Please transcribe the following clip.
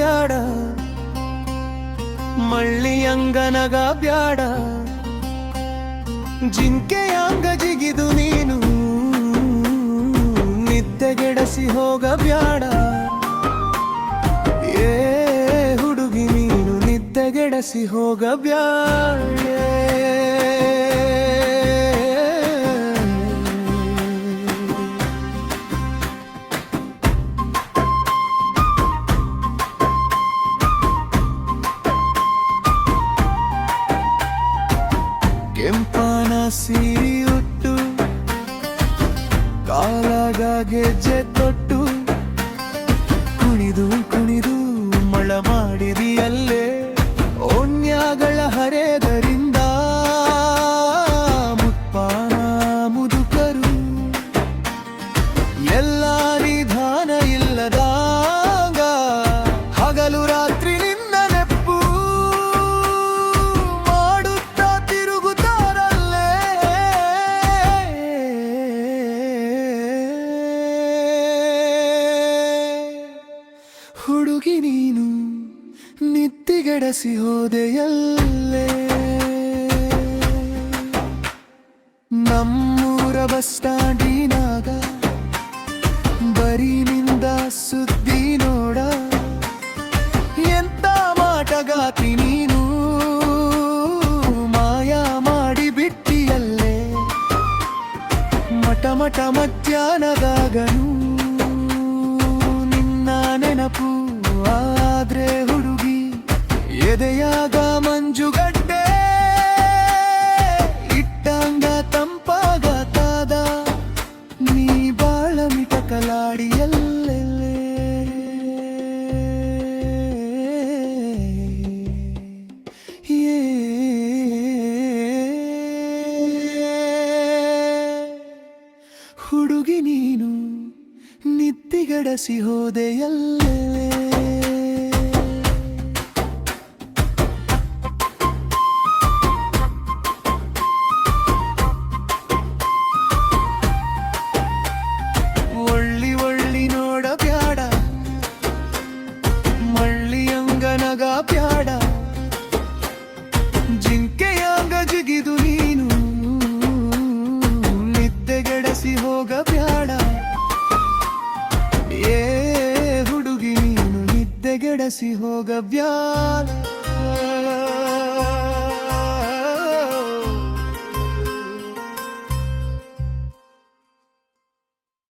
ಬ್ಯಾಡ, ಮಳ್ಳಿಯಂಗನಗ ಬ್ಯಾಡ, ಜಿಂಕೆಯಾಂಗ ಜಿಗಿದು ನೀನು ನಿದ್ದೆಗೆಡಸಿ ಹೋಗಬ್ಯಾಡ. ಏ ಹುಡುಗಿ ನೀನು ನಿದ್ದೆಗೆಡಸಿ ಹೋಗಬ್ಯಾಡ. ಕೆಂಪನ ಸೀರೆ ಉಟ್ಟು ಕಾಲಾಗ ಗೆಜ್ಜೆ ತೊಟ್ಟು ಕುಣಿದು ಕುಣಿದು ಮಳ ಮಾಡಿದಿಯಲ್ಲೇ ಓಣ್ಯಾಗಳ ಹರೆದರಿಂದ ಮುಪ್ಪಾನ ಮುದುಕರು ಎಲ್ಲ ನಿಧಾನ ಇಲ್ಲದಾಗ ಹಗಲು ರಾತ್ರಿ ನಿನ್ನ ನೆಪ್ಪು ಮಾಡುತ್ತಾ ತಿರುಗುತ್ತಾರಲ್ಲೇ. ಹುಡುಗಿ ನೀನು ನಿದ್ದೆಗೆಡಸಿ ಹೋದೆಯಲ್ಲೇ. ನಮ್ಮೂರ ಬಸ್ ಸ್ಟ್ಯಾಂಡಿನಾಗ ಬರೀ ನಿಂದ ಸುದ್ದಿ ನೋಡ, ಎಂತ ಮಾಟಗಾತಿ ನೀನು ಮಾಯ ಮಾಡಿ ಬಿಟ್ಟಿಯಲ್ಲೇ. ಮಟ ಮಟ ಮಧ್ಯಾಹ್ನದಾಗನು ನಿನ್ನ ನೆನಪು ಆದ್ರೆ ಹುಡುಗಿ ಎದೆಯಾಗ ಮಂಜುಗಡ್ಡೆ ಇಟ್ಟಂಗ ತಂಪಾಗತಾದ ನೀ ಬಾಳ ಮಿಟಕಲಾಡಿಯಲ್ಲೇ. ಹುಡುಗಿ ನೀನು ನಿದ್ದೆಗೆಡಸಿ ಹೋದೆಯಲ್ಲೇ. ಒಳ್ಳಿ ಒಳ್ಳಿ ನೋಡ ಬ್ಯಾಡ, ಮಳ್ಳಿಯಂಗನಗ ಬ್ಯಾಡ, ಜಿಂಕೆಯಾಂಗ ಜಿಗಿದು ನೀನು ನಿದ್ದೆಗೆಡಸಿ ಹೋಗಬ್ಯಾಡ. ಏ ಹುಡುಗಿ ನೀನು ನಿದ್ದೆಗೆಡಸಿ ಹೋಗಬ್ಯಾಡ.